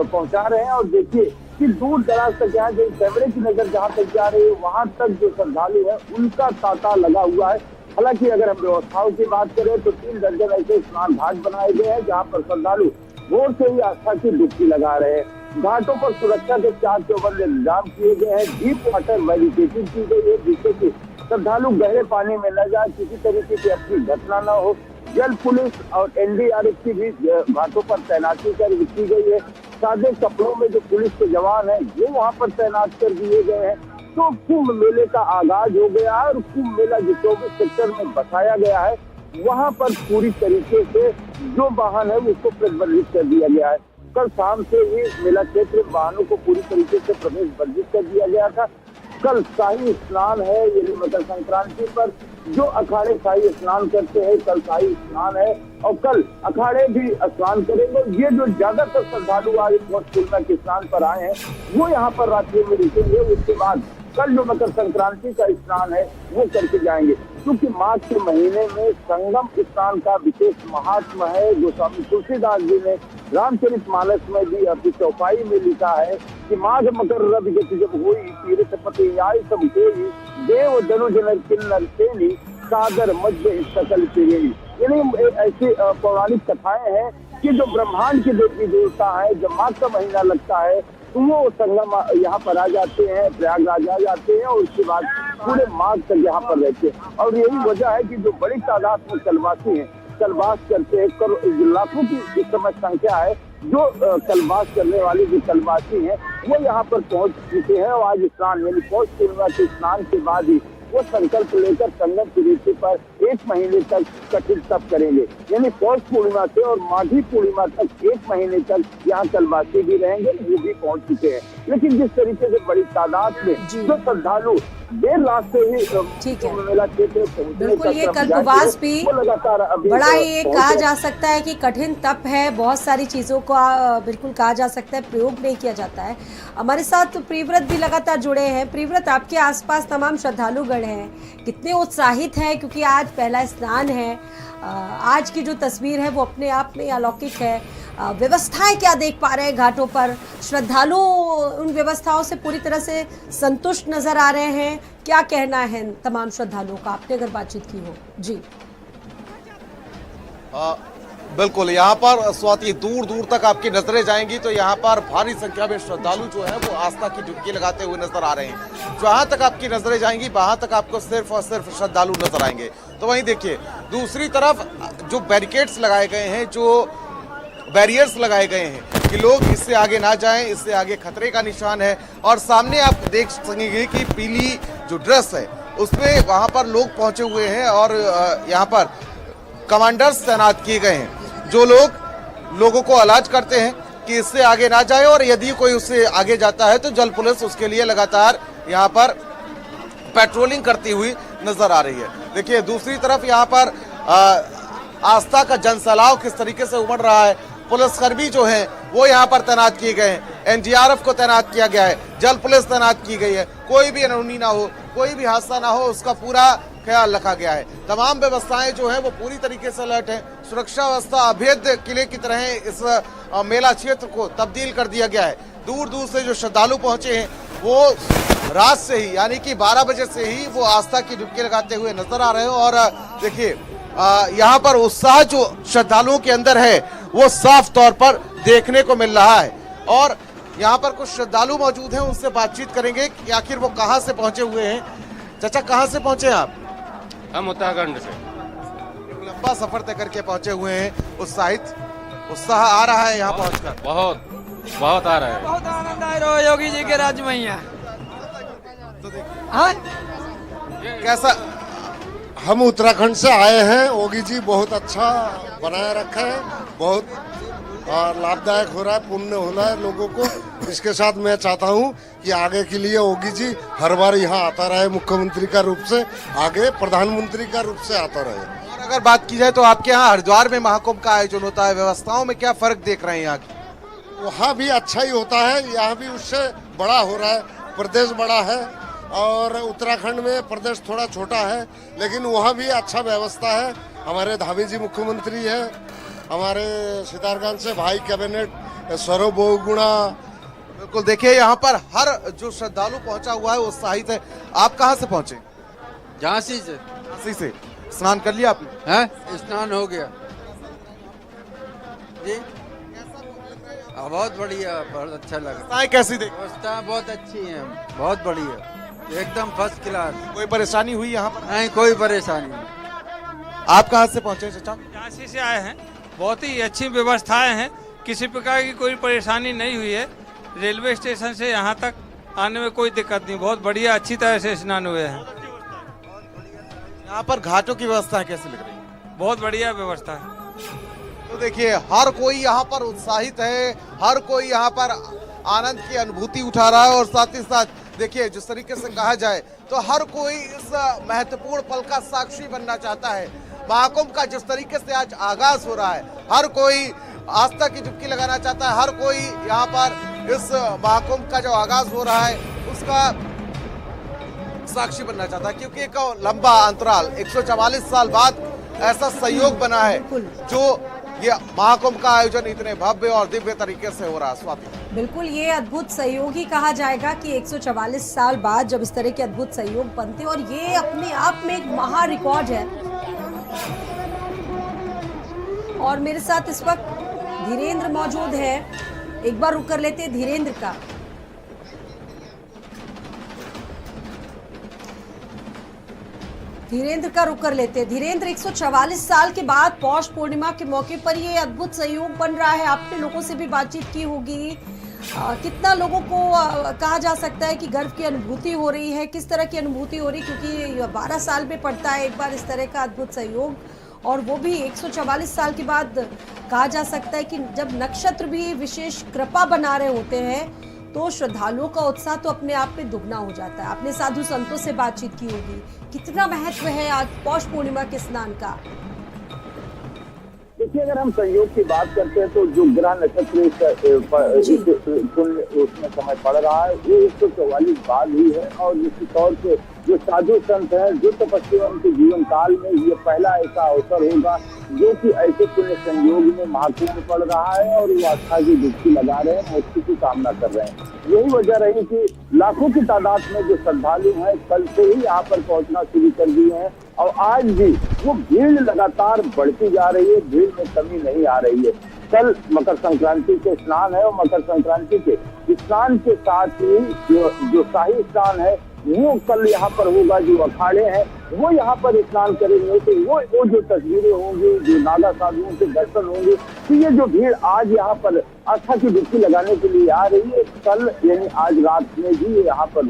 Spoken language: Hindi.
पहुंचा रहे हैं। और देखिए कि दूर दराज तक यहाँ जो कैमरे की नजर जहां तक जा रही है वहां तक जो श्रद्धालु है उनका तांता लगा हुआ है। हालांकि अगर हम व्यवस्थाओं की बात करें तो 3 दर्जन ऐसे स्नान घाट बनाए गए हैं जहां पर श्रद्धालु भोर से ही आस्था की डुबकी लगा रहे हैं। घाटों पर सुरक्षा के 4 चौबंद इंतजाम किए गए हैं। डीप वाटर बैरिकेडिंग की गई है जिससे कि श्रद्धालु गहरे पानी में न जाए, किसी तरीके की अपनी घटना न हो। जल पुलिस और एनडीआरएफ की भी घाटों पर तैनाती कर की गई है। सादे कपड़ों में जो पुलिस के जवान हैं वो वहां पर तैनात कर दिए गए हैं। तो कुंभ मेले का आगाज हो गया है और कुंभ मेला जो 24 सेक्टर में बसाया गया है वहां पर पूरी तरीके से जो वाहन है उसको प्रतिबंधित कर दिया गया है। कल शाम से ही मेला क्षेत्र में वाहनों को पूरी तरीके से प्रवेश वर्जित कर दिया गया था। कल शाही स्नान है, यानी मकर संक्रांति पर जो अखाड़े शाही स्नान करते हैं कल शाही स्नान है और कल अखाड़े भी स्नान करेंगे। ये जो ज्यादातर श्रद्धालु आज पूर्णिमा के स्नान पर आए हैं वो यहाँ पर रात्रि में रुकेंगे। उसके बाद कल जो मकर संक्रांति का स्नान है वो करके जाएंगे, क्योंकि माघ के महीने में संगम स्नान का विशेष महात्मा है। गोस्वामी तुलसीदास जी ने रामचरितमानस में भी अपनी चौपाई में लिखा है कि माघ मकर रवि गति जब हुई तीर्थ पति आई सब कोई देव धनुज नर किन्नर सेनी सागर मध्य सकल त्रिवेणी। यानी ऐसी पौराणिक कथाएं हैं कि जो ब्रह्मांड के देवी देवता है जब माघ का महीना लगता है तो वो संगम यहाँ पर आ जाते हैं, प्रयागराज आ जाते हैं और उसके बाद पूरे माघ तक यहाँ पर रहते हैं। और यही वजह है कि जो बड़ी तादाद में कलवासी हैं, कलवास करते हैं, लाखों की इस समय संख्या है जो कलवास करने वाले जो कलवासी हैं वो यहाँ पर पहुंच चुके हैं। और आज स्नान यानी पौष पूर्णिमा के स्नान के बाद ही वो संकल्प लेकर संगम की रीति पर 1 महीने तक कठिन तप करेंगे। यानी पौष पूर्णिमा से और माघी पूर्णिमा तक 1 महीने तक यहाँ कलवासी भी रहेंगे, वो भी पहुंच चुके हैं। लेकिन जिस तरीके से बड़ी तादाद में जो श्रद्धालु देर रात से ही मेला क्षेत्र बिल्कुल ये कल्पवास भी बड़ा ये कहा जा सकता है कि कठिन तप है। बहुत सारी चीज़ों को बिल्कुल कहा जा सकता है प्रयोग नहीं किया जाता है। हमारे साथ प्रियव्रत भी लगातार जुड़े हैं। प्रियव्रत, आपके आसपास तमाम श्रद्धालुगण हैं, कितने उत्साहित हैं क्योंकि आज पहला स्नान है। आज की जो तस्वीर है वो अपने आप में अलौकिक है। व्यवस्थाएं क्या देख पा रहे हैं घाटों पर? श्रद्धालु उन व्यवस्थाओं से पूरी तरह से संतुष्ट नजर आ रहे हैं? क्या कहना है तमाम श्रद्धालुओं का, आपने अगर बातचीत की हो? जी बिल्कुल, यहाँ पर स्वाति दूर दूर तक आपकी नजरें जाएंगी तो यहाँ पर भारी संख्या में श्रद्धालु जो हैं वो आस्था की डुबकी लगाते हुए नजर आ रहे हैं। जहाँ तक आपकी नजरें जाएंगी वहाँ तक आपको सिर्फ और सिर्फ श्रद्धालु नजर आएंगे। तो वहीं देखिए दूसरी तरफ जो बैरिकेड्स लगाए गए हैं, जो बैरियर्स लगाए गए हैं कि लोग इससे आगे ना जाएं, इससे आगे खतरे का निशान है। और सामने आप देख सकेंगे कि पीली जो ड्रेस है उसमें वहाँ पर लोग पहुँचे हुए हैं और यहाँ पर कमांडर्स तैनात किए गए हैं जो लोगों को अलर्ट करते हैं कि इससे आगे ना जाए और यदि कोई उससे आगे जाता है तो जल पुलिस उसके लिए लगातार यहाँ पर पेट्रोलिंग करती हुई नजर आ रही है। देखिए दूसरी तरफ यहाँ पर आस्था का जनसैलाब किस तरीके से उमड़ रहा है। पुलिसकर्मी जो हैं वो यहाँ पर तैनात किए गए हैं, एनडीआरएफ को तैनात किया गया है, जल पुलिस तैनात की गई है। कोई भी अनहोनी ना हो, कोई भी हादसा ना हो उसका पूरा ख्याल रखा गया है। तमाम व्यवस्थाएं जो है वो पूरी तरीके से अलर्ट है। सुरक्षा व्यवस्था अभेद किले की तरह इस मेला क्षेत्र को तब्दील कर दिया गया है। दूर दूर से जो श्रद्धालु पहुंचे हैं वो रात से ही यानी कि 12 बजे से ही वो आस्था की डुबकी लगाते हुए नजर आ रहे हैं। और देखिए यहाँ पर उत्साह जो श्रद्धालुओं के अंदर है वो साफ तौर पर देखने को मिल रहा है। और यहाँ पर कुछ श्रद्धालु मौजूद हैं, उनसे बातचीत करेंगे कि आखिर वो कहाँ से पहुंचे हुए हैं। चाचा कहाँ से पहुंचे हैं आप? हम उत्तराखंड से। लंबा सफर तय करके पहुंचे हुए हैं, उत्साह आ रहा है यहाँ पहुंचकर? बहुत बहुत आ रहा है, बहुत आनंद आ रहा है योगी जी के राज्य में। यहाँ कैसा? हम उत्तराखंड से आए हैं। योगी जी बहुत अच्छा बनाए रखा है, बहुत लाभदायक हो रहा है, पुण्य हो रहा है लोगों को। इसके साथ मैं चाहता हूं कि आगे के लिए योगी जी हर बार यहाँ आता रहे, मुख्यमंत्री का रूप से, आगे प्रधानमंत्री का रूप से आता रहे। और अगर बात की जाए तो आपके यहाँ हरिद्वार में महाकुंभ का आयोजन होता है, व्यवस्थाओं में क्या फर्क देख रहे हैं यहाँ की? वहाँ भी अच्छा ही होता है, यहाँ भी उससे बड़ा हो रहा है। प्रदेश बड़ा है और उत्तराखंड में प्रदेश थोड़ा छोटा है, लेकिन वहाँ भी अच्छा व्यवस्था है। हमारे धामी जी मुख्यमंत्री है, हमारे सितारगंज से भाई कैबिनेट स्वरो बहुगुणा। बिल्कुल, देखिए यहाँ पर हर जो श्रद्धालु पहुंचा हुआ है वो उत्साहित है। आप कहाँ से पहुंचे? झांसी से। झांसी से। स्नान कर लिया आपने? हैं? स्नान हो गया जी। बहुत बढ़िया, बहुत अच्छा लगा। व्यवस्थाएं कैसी देखी? व्यवस्था बहुत अच्छी है, बहुत बढ़िया, एकदम फर्स्ट क्लास। कोई परेशानी हुई यहाँ पर? नहीं, कोई परेशानी नहीं। आप कहाँ से पहुंचे चाचा? झांसी से आए हैं। बहुत ही अच्छी व्यवस्थाएं हैं, किसी प्रकार की कोई परेशानी नहीं हुई है। रेलवे स्टेशन से यहाँ तक आने में कोई दिक्कत नहीं, बहुत बढ़िया अच्छी तरह से स्नान हुए हैं। यहाँ पर घाटों की व्यवस्था कैसी लग रही है? बहुत बढ़िया व्यवस्था है। तो देखिए हर कोई यहाँ पर उत्साहित है, हर कोई यहाँ पर आनंद की अनुभूति उठा रहा है और साथ ही साथ देखिए जिस तरीके से कहा जाए तो हर कोई इस महत्वपूर्ण पल का साक्षी बनना चाहता है। महाकुंभ का जिस तरीके से आज आगाज हो रहा है, हर कोई आस्था की डुबकी लगाना चाहता है, हर कोई यहाँ पर इस महाकुंभ का जो आगाज हो रहा है उसका साक्षी बनना चाहता है, क्योंकि एक लंबा अंतराल 144 साल बाद ऐसा सहयोग बना है जो ये महाकुंभ का आयोजन इतने भव्य और दिव्य तरीके से हो रहा है। स्वाति, बिल्कुल ये अद्भुत सहयोग ही कहा जाएगा कि 144 साल बाद जब इस तरह के अद्भुत सहयोग बनते हैं और ये अपने आप में एक महा रिकॉर्ड है। और मेरे साथ इस वक्त धीरेन्द्र मौजूद है, एक बार रुक कर लेते हैं धीरेन्द्र का। धीरेन्द्र का रुक कर लेते हैं। धीरेन्द्र, 144 साल के बाद पौष पूर्णिमा के मौके पर ये अद्भुत सहयोग बन रहा है। आपने लोगों से भी बातचीत की होगी, कितना लोगों को कहा जा सकता है कि गर्व की अनुभूति हो रही है, किस तरह की अनुभूति हो रही, क्योंकि 12 साल में पड़ता है एक बार इस तरह का अद्भुत सहयोग, और वो भी 144 साल के बाद। कहा जा सकता है कि जब नक्षत्र भी विशेष कृपा बना रहे होते हैं तो श्रद्धालुओं का उत्साह तो अपने आप में दुगना हो जाता है। आपने साधु संतों से बातचीत की होगी, कितना महत्व है आज पौष पूर्णिमा के स्नान का? देखिए, अगर हम संयोग की बात करते हैं तो जो ग्रह नक्षत्र उसमें समय पड़ रहा है वो 144 बाद ही है, और निश्चित तौर से जो साधु संत हैं, जो तपस्वियों उनके जीवन काल में ये पहला ऐसा अवसर होगा जो कि ऐसे पुण्य संयोग में महाकुंभ पड़ रहा है और वो आस्था की डुबकी लगा रहे हैं, मुक्ति की कामना कर रहे हैं। यही वजह रही कि लाखों की तादाद में जो श्रद्धालु हैं कल से ही यहाँ पर पहुंचना शुरू कर दिए हैं, और आज भी वो भीड़ लगातार बढ़ती जा रही है, भीड़ में कमी नहीं आ रही है। कल मकर संक्रांति के स्नान है और मकर संक्रांति के स्नान के साथ ही जो शाही स्नान है वो कल यहाँ पर होगा। जो अखाड़े हैं वो यहाँ पर स्नान करेंगे, तो वो जो तस्वीरें होंगी, जो नागा साधुओं के दर्शन होंगे, तो ये जो भीड़ आज यहाँ पर आस्था की डुबकी लगाने के लिए आ रही है, कल यानी आज रात में भी यहाँ पर